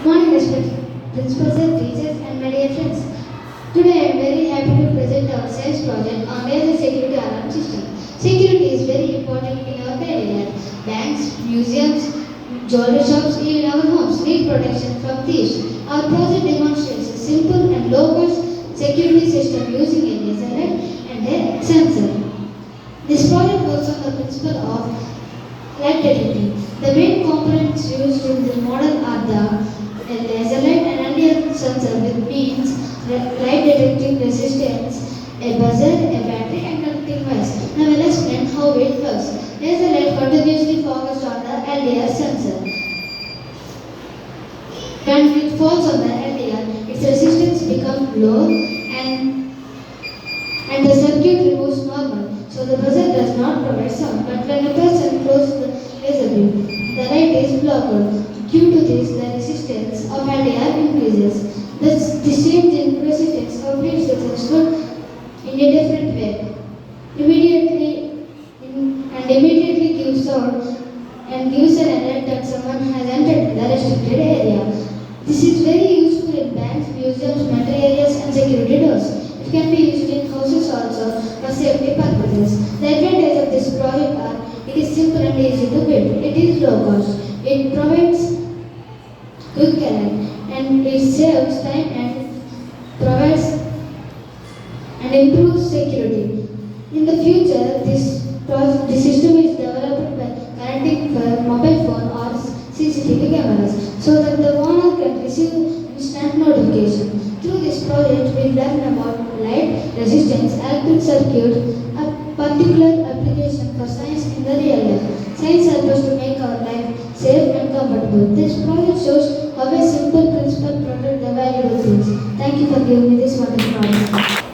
Morning, respected principals and teachers and my dear friends. Today I am very happy to present our science project on laser security alarm system. Security is very important in our daily life. Banks, museums, jewelry shops, even our homes need protection from thieves. Our project demonstrates a simple and low-cost security system using a laser light and a sensor. This project works on the principle of light detecting. The main components used in this model are a laser light and anti sensor with means light detecting resistance, a buzzer, a battery and connecting wires. Now we'll explain how it works. Laser light continuously focused on the LDR sensor. When it falls on the LDR, its resistance becomes low and the circuit removes normal. So the buzzer does not provide sound. But when a person closes the laser beam, the light is blocked. Due to this, the resistance of LDR increases. This change in resistance completes the circuit in a different way. Immediately gives sound and gives an alert that someone has entered the restricted area. This is very useful in banks, museums, metro areas and security doors. It can be used in houses also for safety purposes. The advantage of this project are it is simple and easy to build. It is low cost. It provides quick alert and it saves time and provides and improves security. In the future, this system is developed by connecting for mobile phone or CCTV cameras so that the owner can receive instant notification. Through this project, we learn about light resistance, electric circuit, a particular application for science in the real life. Science helps us to make our life safe and comfortable. This project shows how a simple principle protects the valuable things. Thank you for giving me this wonderful project.